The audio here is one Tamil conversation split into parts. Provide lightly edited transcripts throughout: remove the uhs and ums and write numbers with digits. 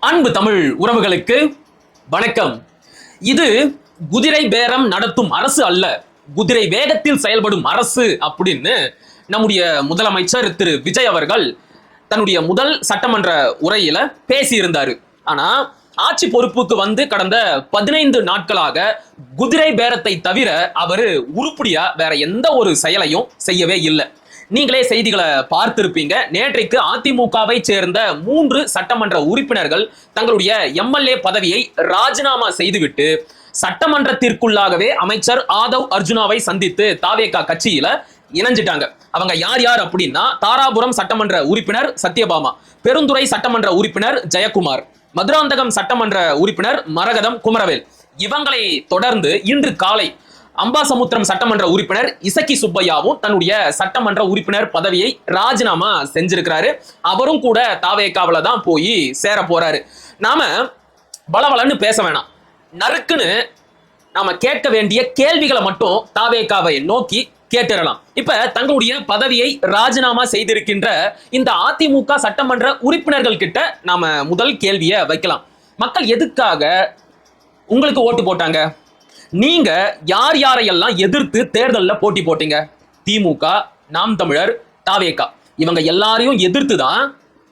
அன்பு தமிழ் உறவுகளுக்கு வணக்கம். இது குதிரை பேரம் நடத்தும் அரசு அல்ல, குதிரை வேகத்தில் செயல்படும் அரசு அப்படின்னு நம்முடைய முதலமைச்சர் திரு விஜய் அவர்கள் தன்னுடைய முதல் சட்டமன்ற உரையில பேசியிருந்தாரு. ஆனா ஆட்சி பொறுப்புக்கு வந்து கடந்த 15 நாட்களாக குதிரை பேரத்தை தவிர அவரு உருப்படியா வேற எந்த ஒரு செயலையும் செய்யவே இல்லை. நீங்களே செய்திகளை பார்த்திருப்பீங்க. நேற்றைக்கு அதிமுகவை சேர்ந்த 3 சட்டமன்ற உறுப்பினர்கள் தங்களுடைய எம்எல்ஏ பதவியை ராஜினாமா செய்துவிட்டு சட்டமன்றத்திற்குள்ளாகவே அமைச்சர் ஆதவ் அர்ஜுனாவை சந்தித்து தாவேகா கட்சியில இணைஞ்சிட்டாங்க. அவங்க யார் யார் அப்படின்னா, தாராபுரம் சட்டமன்ற உறுப்பினர் சத்யபாமா, பெருந்துறை சட்டமன்ற உறுப்பினர் ஜெயக்குமார், மதுராந்தகம் சட்டமன்ற உறுப்பினர் மரகதம் குமரவேல். இவங்களை தொடர்ந்து இன்று காலை அம்பாசமுத்திரம் சட்டமன்ற உறுப்பினர் இசக்கி சுப்பையாவும் தன்னுடைய சட்டமன்ற உறுப்பினர் பதவியை ராஜினாமா செஞ்சிருக்கிறாரு. அவரும் கூட தாவேகாவில தான் போய் சேர போறாரு. நாம பலவலன்னு பேச வேணாம், நறுக்குன்னு நாம கேட்க வேண்டிய கேள்விகளை மட்டும் தாவேகாவை நோக்கி கேட்டுறலாம். இப்ப தங்களுடைய பதவியை ராஜினாமா செய்திருக்கின்ற இந்த அதிமுக சட்டமன்ற உறுப்பினர்கள் கிட்ட நாம முதல் கேள்வியை வைக்கலாம். மக்கள் எதுக்காக உங்களுக்கு ஓட்டு போட்டாங்க? நீங்க யார் யாரையெல்லாம் எதிர்த்து தேர்தலில் போட்டி போட்டீங்க? திமுக, நாம் தமிழர், தாவேகா, இவங்க எல்லாரையும் எதிர்த்து தான்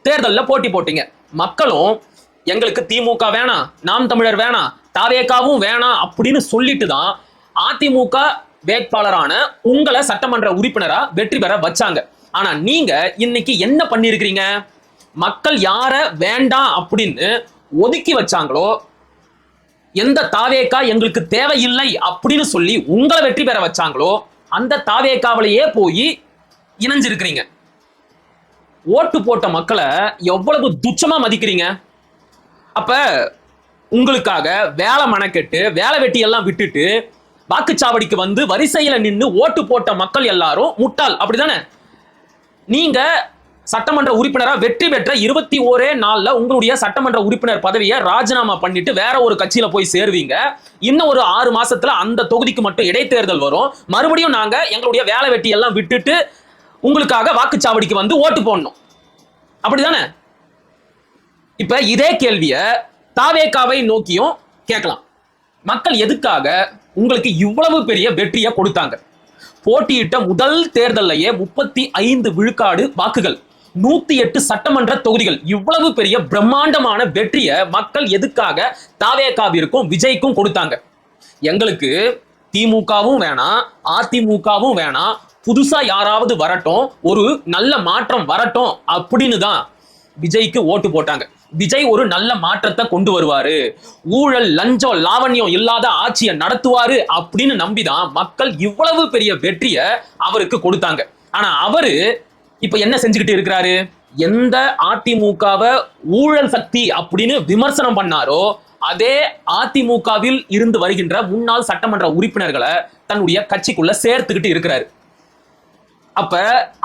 தேர்தலில் போட்டி போட்டீங்க. மக்களும் எங்களுக்கு திமுக வேணாம், நாம் தமிழர் வேணாம், தாவேகாவும் வேணாம் அப்படின்னு சொல்லிட்டு தான் அதிமுக வேட்பாளரான உங்களை சட்டமன்ற உறுப்பினரா வெற்றி பெற வச்சாங்க. ஆனா நீங்க இன்னைக்கு என்ன பண்ணிருக்கிறீங்க? மக்கள் யார வேண்டாம் அப்படின்னு ஒதுக்கி வச்சாங்களோ, எந்த தாவேகா எங்களுக்கு தேவையில்லை அப்படின்னு சொல்லி உங்களை வெற்றி பெற வச்சாங்களோ அந்த தாவேகாவிலேயே போய் இணைஞ்சிருக்கிறீங்க. ஓட்டு போட்ட மக்களை எவ்வளவு துச்சமா மதிக்கிறீங்க? அப்ப உங்களுக்காக வேலை மனக்கெட்டு வேலை வெட்டி எல்லாம் விட்டுட்டு வாக்குச்சாவடிக்கு வந்து வரிசையில நின்று ஓட்டு போட்ட மக்கள் எல்லாரும் முட்டாள், அப்படிதானே? நீங்க சட்டமன்ற உறுப்பினரா வெற்றி பெற்ற 21 நாள்ல உங்களுடைய சட்டமன்ற உறுப்பினர் பதவியை ராஜினாமா பண்ணிட்டு வேற ஒரு கட்சியில போய் சேருவீங்க. இன்னும் ஒரு 6 மாசத்துல அந்த தொகுதிக்கு மட்டும் இடைத்தேர்தல் வரும். மறுபடியும் நாங்க எங்களுடைய வேலை வெட்டி எல்லாம் விட்டுட்டு உங்களுக்காக வாக்குச்சாவடிக்கு வந்து ஓட்டு போடணும், அப்படிதானே? இப்ப இதே கேள்விய தாவேகாவை நோக்கியும் கேட்கலாம். மக்கள் எதுக்காக உங்களுக்கு இவ்வளவு பெரிய வெற்றியை கொடுத்தாங்க? போட்டியிட்ட முதல் தேர்தலையே 35 விழுக்காடு வாக்குகள், 108 சட்டமன்ற தொகுதிகள், இவ்வளவு பெரிய பிரம்மாண்டமான வெற்றியை மக்கள் எதுக்காக தாவேகாவிற்கும் விஜய்க்கும் கொடுத்தாங்க? எங்களுக்கு திமுகவும் வேணாம், அதிமுகவும் வேணாம், புதுசா யாராவது வரட்டும், ஒரு நல்ல மாற்றம் வரட்டும் அப்படின்னு தான் விஜய்க்கு ஓட்டு போட்டாங்க. விஜய் ஒரு நல்ல மாற்றத்தை கொண்டு வருவாரு, ஊழல் லஞ்சம் லாவண்யம் இல்லாத ஆட்சியை நடத்துவாரு அப்படின்னு நம்பிதான் மக்கள் இவ்வளவு பெரிய வெற்றியை அவருக்கு கொடுத்தாங்க. ஆனா அவரு இப்ப என்ன செஞ்சுக்கிட்டு இருக்கிறாரு? எந்த அதிமுகவை ஊழல் சக்தி அப்படின்னு விமர்சனம் பண்ணாரோ அதே அதிமுகவில் இருந்து வருகின்ற முன்னாள் சட்டமன்ற உறுப்பினர்களை தன்னுடைய கட்சிக்குள்ள சேர்த்துக்கிட்டு இருக்கிறாரு. அப்ப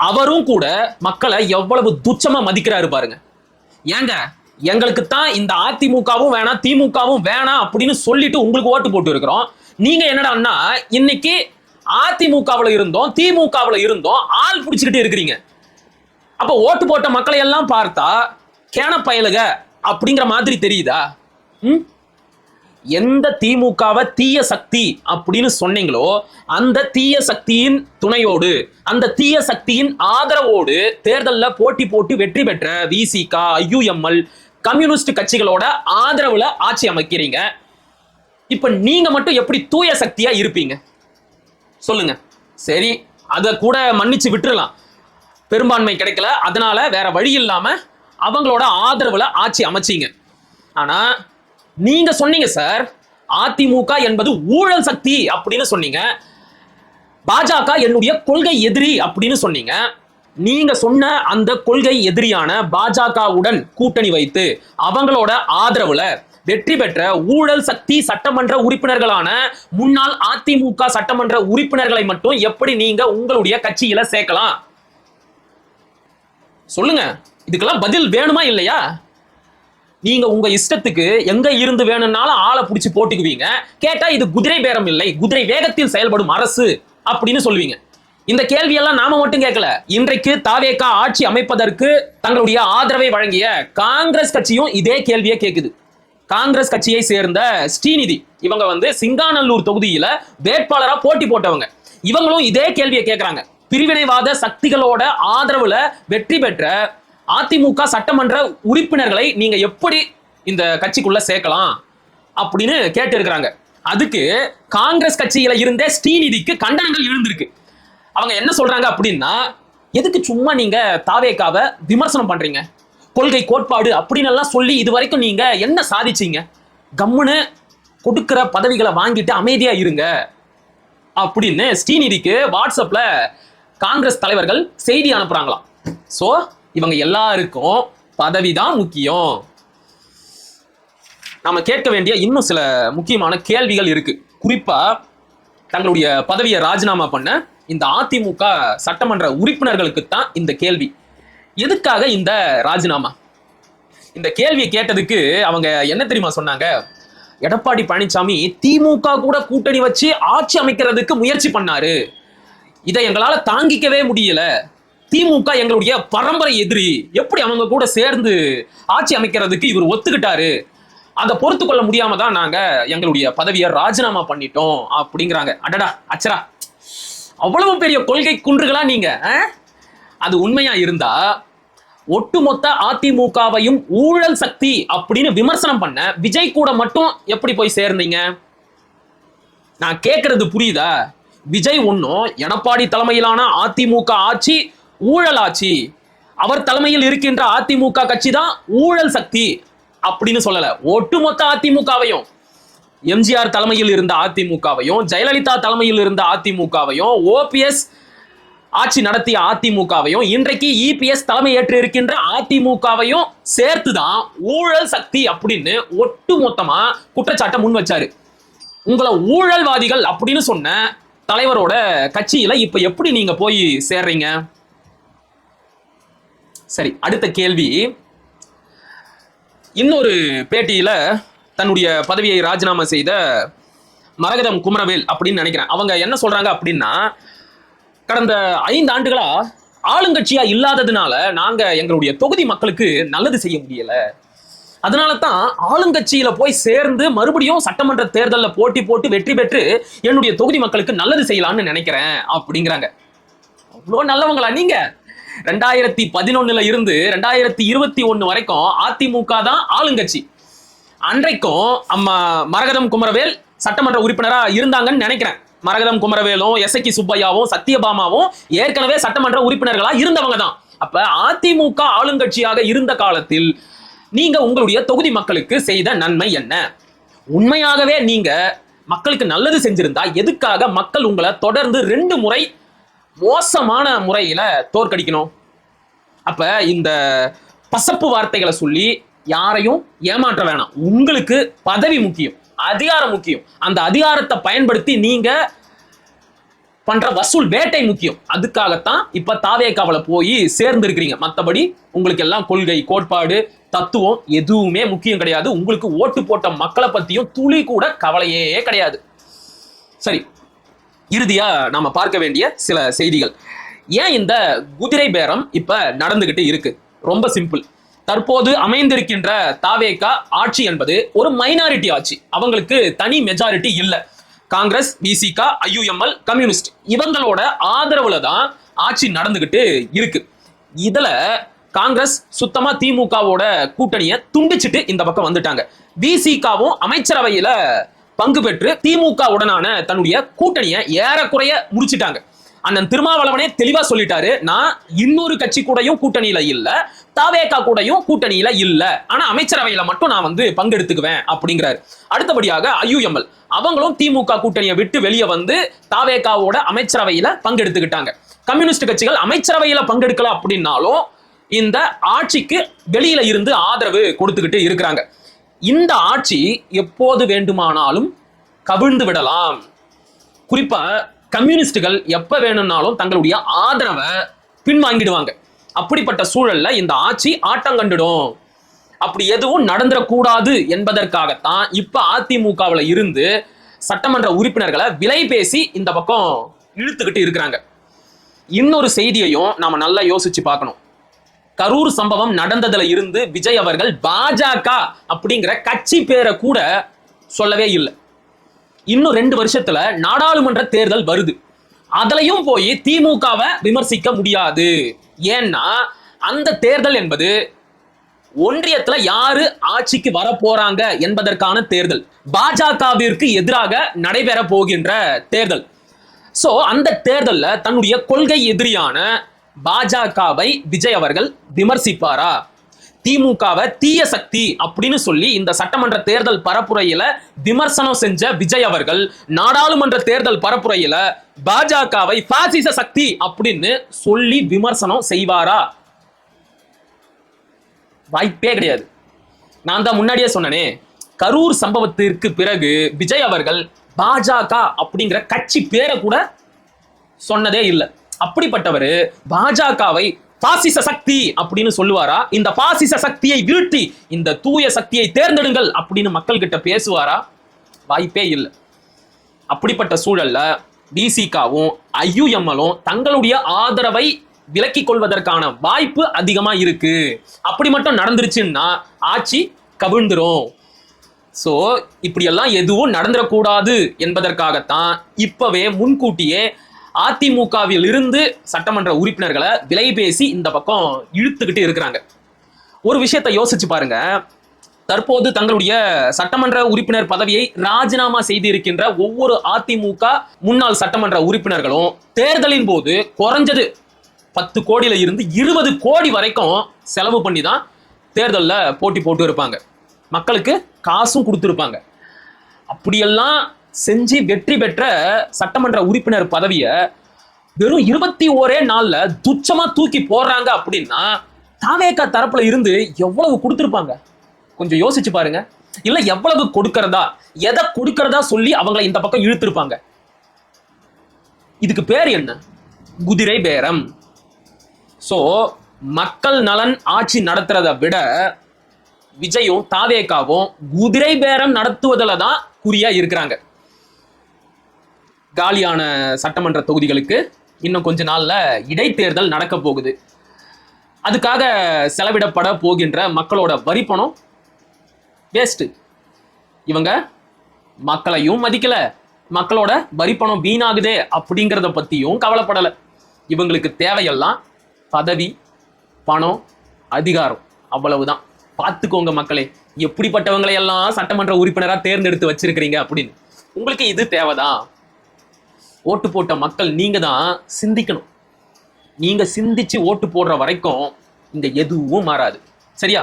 அவரும் கூட மக்களை எவ்வளவு துச்சமா மதிக்கிறாரு பாருங்க. ஏங்க, எங்களுக்கு தான் இந்த அதிமுகவும் வேணாம் திமுகவும் வேணாம் அப்படின்னு சொல்லிட்டு உங்களுக்கு ஓட்டு போட்டு இருக்கிறோம். நீங்க என்னடா இன்னைக்கு அதிமுகவில் இருந்தோம் திமுகவில் இருந்தோம் ஆள் பிடிச்சுக்கிட்டு இருக்கிறீங்க. அப்ப ஓட்டு போட்ட மக்களை எல்லாம் பார்த்தா கேன பயலுக அப்படிங்கிற மாதிரி தெரியுதா? எந்த திமுகவை தீய சக்தி அப்படின்னு சொன்னீங்களோ அந்த தீய சக்தியின் துணையோடு, அந்த தீய சக்தியின் ஆதரவோடு தேர்தலில் போட்டி போட்டு வெற்றி பெற்ற விசிக, ஐயுஎம்எல், கம்யூனிஸ்ட் கட்சிகளோட ஆதரவுல ஆட்சி அமைக்கிறீங்க. இப்ப நீங்க மட்டும் எப்படி தூய சக்தியா இருப்பீங்க சொல்லுங்க? சரி, அதை கூட மன்னிச்சு விட்டுறலாம், பெரும்பான்மை கிடைக்கல, அதனால வேற வழி இல்லாம அவங்களோட ஆதரவுல ஆட்சி அமைச்சீங்க. ஆனா நீங்க சொன்னீங்க சார், அதிமுக என்பது ஊழல் சக்தி அப்படின்னு சொன்னீங்க, பாஜக என்னுடைய கொள்கை எதிரி அப்படின்னு சொன்னீங்க. நீங்க சொன்ன அந்த கொள்கை எதிரியான பாஜகவுடன் கூட்டணி வைத்து அவங்களோட ஆதரவுல வெற்றி பெற்ற ஊழல் சக்தி சட்டமன்ற உறுப்பினர்களான முன்னாள் அதிமுக சட்டமன்ற உறுப்பினர்களை மட்டும் எப்படி நீங்க உங்களுடைய கட்சியில சேர்க்கலாம்? சொல்லுங்க, இதுக்கெல்லாம் பதில் வேணுமா இல்லையா? நீங்க உங்க இஷ்டத்துக்கு எங்க இருந்து வேணும்னாலும் ஆளை பிடிச்சி போட்டுக்குவீங்க. கேட்டா இது குதிரை பேரம் இல்லை, குதிரை வேகத்தில் செயல்படும் அரசு அப்படின்னு சொல்லுவீங்க. இந்த கேள்வியெல்லாம் நாம மட்டும் கேட்கல. இன்றைக்கு தாவேகா ஆட்சி அமைப்பதற்கு தங்களுடைய ஆதரவை வழங்கிய காங்கிரஸ் கட்சியும் இதே கேள்வியை கேட்குது. காங்கிரஸ் கட்சியை சேர்ந்த ஸ்ரீநிதி இவங்க சிங்காநல்லூர் தொகுதியில வேட்பாளரா போட்டி போட்டவங்க. இவங்களும் இதே கேள்வியை கேட்கிறாங்க. பிரிவினைவாத சக்திகளோட ஆதரவுல வெற்றி பெற்ற அதிமுக சட்டமன்ற உறுப்பினர்களை நீங்க எப்படி இந்த கட்சிக்குள்ள சேர்க்கலாம் அப்படின்னு கேட்டு இருக்கிறாங்க. அதுக்கு காங்கிரஸ் கட்சியில இருந்த ஸ்ரீநிதிக்கு கண்டனங்கள் எழுந்திருக்கு. அவங்க என்ன சொல்றாங்க அப்படின்னா, எதுக்கு சும்மா நீங்க தாவேகாவை விமர்சனம் பண்றீங்க, கொள்கை கோட்பாடு அப்படின்னு எல்லாம் சொல்லி இது வரைக்கும் நீங்க என்ன சாதிச்சீங்க, கம்முன்னு கொடுக்கிற பதவிகளை வாங்கிட்டு அமைதியா இருங்க அப்படின்னு ஸ்ரீநிதிக்கு வாட்ஸ்அப்ல காங்கிரஸ் தலைவர்கள் செய்தி அனுப்புறாங்களாம். சோ இவங்க எல்லாருக்கும் பதவிதான் முக்கியம். நாம கேட்க வேண்டிய இன்னும் சில முக்கியமான கேள்விகள் இருக்கு. குறிப்பா தங்களுடைய பதவியை ராஜினாமா பண்ண இந்த அதிமுக சட்டமன்ற உறுப்பினர்களுக்கு தான் இந்த கேள்வி. எதுக்காக இந்த ராஜினாமா? இந்த கேள்வியை கேட்டதுக்கு அவங்க என்ன தெரியுமா சொன்னாங்க? எடப்பாடி பழனிசாமி திமுக கூட கூட்டணி வச்சு ஆட்சி அமைக்கிறதுக்கு முயற்சி பண்ணாரு, இதை எங்களால தாங்கிக்கவே முடியல. திமுக எங்களுடைய பரம்பரை எதிரி, எப்படி அவங்க கூட சேர்ந்து ஆட்சி அமைக்கிறதுக்கு இவர் ஒத்துக்கிட்டாரு, அதை பொறுத்து கொள்ள முடியாம தான் நாங்க எங்களுடைய பதவியை ராஜினாமா பண்ணிட்டோம் அப்படிங்கிறாங்க. அடடா அச்சரா, அவ்வளவு பெரிய கொள்கை குன்றுகளா நீங்க? அது உண்மையா இருந்தா ஒட்டுமொத்த அதிமுகவையும் ஊழல் சக்தி அப்படின்னு விமர்சனம் பண்ண விஜய் கூட மட்டும் எப்படி போய் சேர்ந்தீங்க? நான் கேட்கறது புரியுதா? விஜய் ஒன்னும் எடப்பாடி தலைமையிலான அதிமுக ஆட்சி ஊழல் ஆட்சி, அவர் தலைமையில் இருக்கின்ற அதிமுக கட்சி தான் ஊழல் சக்தி அப்படின்னு சொல்லல. ஒட்டுமொத்த அதிமுகவையும், எம்ஜிஆர் தலைமையில் இருந்த அதிமுகவையும், ஜெயலலிதா தலைமையில் இருந்த அதிமுகவையும், ஓபிஎஸ் ஆட்சி நடத்திய அதிமுகவையும், இன்றைக்கு இபிஎஸ் தலைமை ஏற்று இருக்கின்ற அதிமுகவையும் சேர்த்துதான் ஊழல் சக்தி அப்படின்னு ஒட்டுமொத்தமா குற்றச்சாட்டை முன் வச்சாரு. உங்களை ஊழல்வாதிகள் அப்படின்னு சொன்ன தலைவரோட கட்சியில இப்ப எப்படி நீங்க போய் சேர்றீங்க? சரி, அடுத்த கேள்வி. இன்னொரு பேட்டியில தன்னுடைய பதவியை ராஜினாமா செய்த மரகதம் குமரவேல் அப்படின்னு நினைக்கிறேன், அவங்க என்ன சொல்றாங்க அப்படின்னா, கடந்த 5 ஆண்டுகளா ஆளுங்கட்சியா இல்லாததுனால நாங்க எங்களுடைய தொகுதி மக்களுக்கு நல்லது செய்ய முடியல, அதனால தான் ஆளுங்கட்சியில போய் சேர்ந்து மறுபடியும் சட்டமன்ற தேர்தலில் போட்டி போட்டு வெற்றி பெற்று என்னுடைய தொகுதி மக்களுக்கு நல்லது செய்யலாம்னு நினைக்கிறேன் அப்படிங்கிறாங்க. அவ்வளோ நல்லவங்களா நீங்க? 2011 இருந்து 2021 வரைக்கும் அதிமுக தான் ஆளுங்கட்சி. அன்றைக்கும் அம்மா மரகதம் குமரவேல் சட்டமன்ற உறுப்பினரா இருந்தாங்கன்னு நினைக்கிறேன். மரகதம் குமரவேலும் எஸ்ஐகி சுப்பையாவும் சத்தியபாமாவும் ஏற்கனவே சட்டமன்ற உறுப்பினர்களா இருந்தவங்க தான். அப்ப அதிமுக ஆளுங்கட்சியாக இருந்த காலத்தில் நீங்க உங்களுடைய தொகுதி மக்களுக்கு செய்த நன்மை என்ன? உண்மையாகவே நீங்க மக்களுக்கு நல்லது செஞ்சிருந்தா எதுக்காக மக்கள் உங்களை தொடர்ந்து 2 முறை மோசமான முறையில தோற்கடிக்கணும்? அப்ப இந்த பசப்பு வார்த்தைகளை சொல்லி யாரையும் ஏமாற்ற வேணாம். உங்களுக்கு பதவி முக்கியம், அதிகாரம் முக்கியம். அந்த அதிகாரத்தை பயன்படுத்தி நீங்க பண்ற வசூல் வேட்டை முக்கியம். அதுக்காகத்தான் இப்ப தாவேகாவுல போய் சேர்ந்து இருக்கிறீங்க. மற்றபடி உங்களுக்கு எல்லாம் கொள்கை கோட்பாடு தத்துவம் எதுவுமே முக்கியம் கிடையாது. உங்களுக்கு ஓட்டு போட்ட மக்களை பத்தியும் துளி கூட கவலையே கிடையாது. சரி, இறுதியா நாம பார்க்க வேண்டிய சில செய்திகள். ஏன் இந்த குதிரை பேரம் இப்ப நடந்துகிட்டு இருக்கு? ரொம்ப சிம்பிள். தற்போது அமைந்திருக்கின்ற தாவேகா ஆட்சி என்பது ஒரு மைனாரிட்டி ஆட்சி. அவங்களுக்கு தனி மெஜாரிட்டி இல்ல. காங்கிரஸ், பிசிக, ஐயுஎம்எல், கம்யூனிஸ்ட் இவங்களோட ஆதரவுல தான் ஆட்சி நடந்துகிட்டு இருக்கு. இதுல காங்கிரஸ் சுத்தமா திமுகவோட கூட்டணியை துண்டிச்சுட்டு இந்த பக்கம் வந்துட்டாங்க. பிசிகவும் அமைச்சரவையில பங்கு பெற்று திமுக உடனான தன்னுடைய கூட்டணியை ஏறக்குறைய முடிச்சிட்டாங்க. அண்ணன் திருமாவளவனே தெளிவா சொல்லிட்டாரு, நான் இன்னொரு கட்சி கூடயும் கூட்டணியில இல்ல, தாவேகா கூடயும் கூட்டணியில இல்ல, ஆனா அமைச்சரவையில மட்டும் நான் பங்கெடுத்துக்குவேன் அப்படிங்கிறாரு. அடுத்தபடியாக ஐயுஎம்எல் அவங்களும் திமுக கூட்டணியை விட்டு வெளியே வந்து தாவேகாவோட அமைச்சரவையில பங்கெடுத்துக்கிட்டாங்க. கம்யூனிஸ்ட் கட்சிகள் அமைச்சரவையில பங்கெடுக்கல அப்படின்னாலும் இந்த ஆட்சிக்கு வெளியில இருந்து ஆதரவு கொடுத்துக்கிட்டு இருக்கிறாங்க. இந்த ஆட்சி எப்போது வேண்டுமானாலும் கவிழ்ந்து விடலாம். குறிப்பா கம்யூனிஸ்டுகள் எப்ப வேணும்னாலும் தங்களுடைய ஆதரவை பின்வாங்கிடுவாங்க. அப்படிப்பட்ட சூழல்ல இந்த ஆட்சி ஆட்டம் கண்டுடும். அப்படி எதுவும் நடந்துடக்கூடாது என்பதற்காகத்தான் இப்ப அதிமுகவுல இருந்து சட்டமன்ற உறுப்பினர்களை விலை பேசி இந்த பக்கம் இழுத்துக்கிட்டு இருக்கிறாங்க. இன்னொரு செய்தியையும் நாம நல்லா யோசிச்சு பார்க்கணும். கரூர் சம்பவம் நடந்ததுல இருந்து விஜய் அவர்கள் பாஜக அப்படிங்கிற கட்சி பேரை கூட சொல்லவே இல்லை. இன்னும் 2 வருஷத்துல நாடாளுமன்ற தேர்தல் வருது. அதுலயும் போய் திமுகவை விமர்சிக்க முடியாது. ஏன்னா அந்த தேர்தல் என்பது ஒன்றியத்துல யாரு ஆட்சிக்கு வர போறாங்க என்பதற்கான தேர்தல், பாஜகவிற்கு எதிராக நடைபெற போகின்ற தேர்தல். சோ அந்த தேர்தல்ல தன்னுடைய கொள்கை எதிரியான பாஜகவை விஜய் அவர்கள் விமர்சிப்பாரா? திமுகவை தீய சக்தி அப்படின்னு சொல்லி இந்த சட்டமன்ற தேர்தல் பரப்புரையில விமர்சனம் செஞ்ச விஜய் அவர்கள் நாடாளுமன்ற தேர்தல் பரப்புரையில பாஜகவை பாசிச சக்தி அப்படின்னு சொல்லி விமர்சனம் செய்வாரா? வாய்ப்பே கிடையாது. நான் தான் முன்னாடியே சொன்னனே, கரூர் சம்பவத்திற்கு பிறகு விஜய் அவர்கள் பாஜக அப்படிங்கிற கட்சி பேரை கூட சொன்னதே இல்லை. அப்படிப்பட்டவர் பாஜகவை பாசிச சக்தி அப்படின்னு சொல்லுவாரா? இந்த பாசிச சக்தியை வீழ்த்தி இந்த தூய சக்தியை தேர்ந்தெடுங்கள் அப்படின்னு மக்கள் கிட்ட பேசுவாரா? வாய்ப்பே இல்லை. அப்படிப்பட்ட சூழல்ல டிசிகாவும் ஐயுஎம்எலும் தங்களுடைய ஆதரவை விலக்கிக் கொள்வதற்கான வாய்ப்பு அதிகமா இருக்கு. அப்படி மட்டும் நடந்துருச்சுன்னா ஆட்சி கவிழ்ந்துரும். சோ இப்படியெல்லாம் எதுவும் நடந்துடக்கூடாது என்பதற்காகத்தான் இப்பவே முன்கூட்டியே அதிமுகவில் இருந்து சட்டமன்ற உறுப்பினர்களை விலை பேசி இந்த பக்கம் இழுத்துக்கிட்டு இருக்கிறாங்க. ஒரு விஷயத்தை யோசிச்சு பாருங்க. தற்போது தங்களுடைய சட்டமன்ற உறுப்பினர் பதவியை ராஜினாமா செய்திருக்கின்ற ஒவ்வொரு அதிமுக முன்னாள் சட்டமன்ற உறுப்பினர்களும் தேர்தலின் போது குறைஞ்சது 10 கோடியில இருந்து 20 கோடி வரைக்கும் செலவு பண்ணி தான் தேர்தலில் போட்டி போட்டு இருப்பாங்க. மக்களுக்கு காசும் கொடுத்துருப்பாங்க. அப்படியெல்லாம் செஞ்சு வெற்றி பெற்ற சட்டமன்ற உறுப்பினர் பதவியை வெறும் 21 நாள்ல துச்சமா தூக்கி போடுறாங்க அப்படின்னா தாவேகா தரப்புல இருந்து எவ்வளவு கொடுத்துருப்பாங்க கொஞ்சம் யோசிச்சு பாருங்க. இல்ல எவ்வளவு கொடுக்கறதா, எதை கொடுக்கறதா சொல்லி அவங்களை இந்த பக்கம் இழுத்திருப்பாங்க. இதுக்கு பேர் என்ன? குதிரை பேரம். சோ மக்கள் நலன் ஆட்சி நடத்துறதை விட விஜயும் தாவேகாவும் குதிரை பேரம் நடத்துவதில் தான் குறியா இருக்கிறாங்க. காலியான சட்டமன்ற தொகுதிகளுக்கு இன்னும் கொஞ்ச நாள்ல இடைத்தேர்தல் நடக்க போகுது. அதுக்காக செலவிடப்பட போகின்ற மக்களோட வரி பணம் வேஸ்ட். இவங்க மக்களையும் மதிக்கல, மக்களோட வரி பணம் வீணாகுதே அப்படிங்கிறத பத்தியும் கவலைப்படலை. இவங்களுக்கு தேவையெல்லாம் பதவி, பணம், அதிகாரம், அவ்வளவுதான். பார்த்துக்கோங்க மக்களே, எப்படிப்பட்டவங்களை எல்லாம் சட்டமன்ற உறுப்பினராக தேர்ந்தெடுத்து வச்சிருக்கிறீங்க அப்படின்னு. உங்களுக்கு இது தேவைதான்? ஓட்டு போட்ட மக்கள் நீங்க தான் சிந்திக்கணும். நீங்க சிந்திச்சு ஓட்டு போடுற வரைக்கும் இங்க எதுவும் மாறாது. சரியா?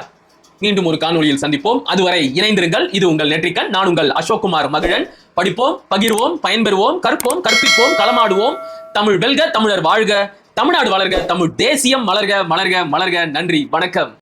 மீண்டும் ஒரு காணொளியில் சந்திப்போம். அதுவரை இணைந்திருங்கள். இது உங்கள் நெற்றிக்கண். நான் உங்கள் அசோக்குமார் மகிழன். படிப்போம், பகிர்வோம், பயன்பெறுவோம், கற்போம், கற்பிப்போம், களமாடுவோம். தமிழ் வெல்க, தமிழர் வாழ்க, தமிழ்நாடு வளர்க, தமிழ் தேசியம் மலர்க, மலர்க, மலர்க. நன்றி, வணக்கம்.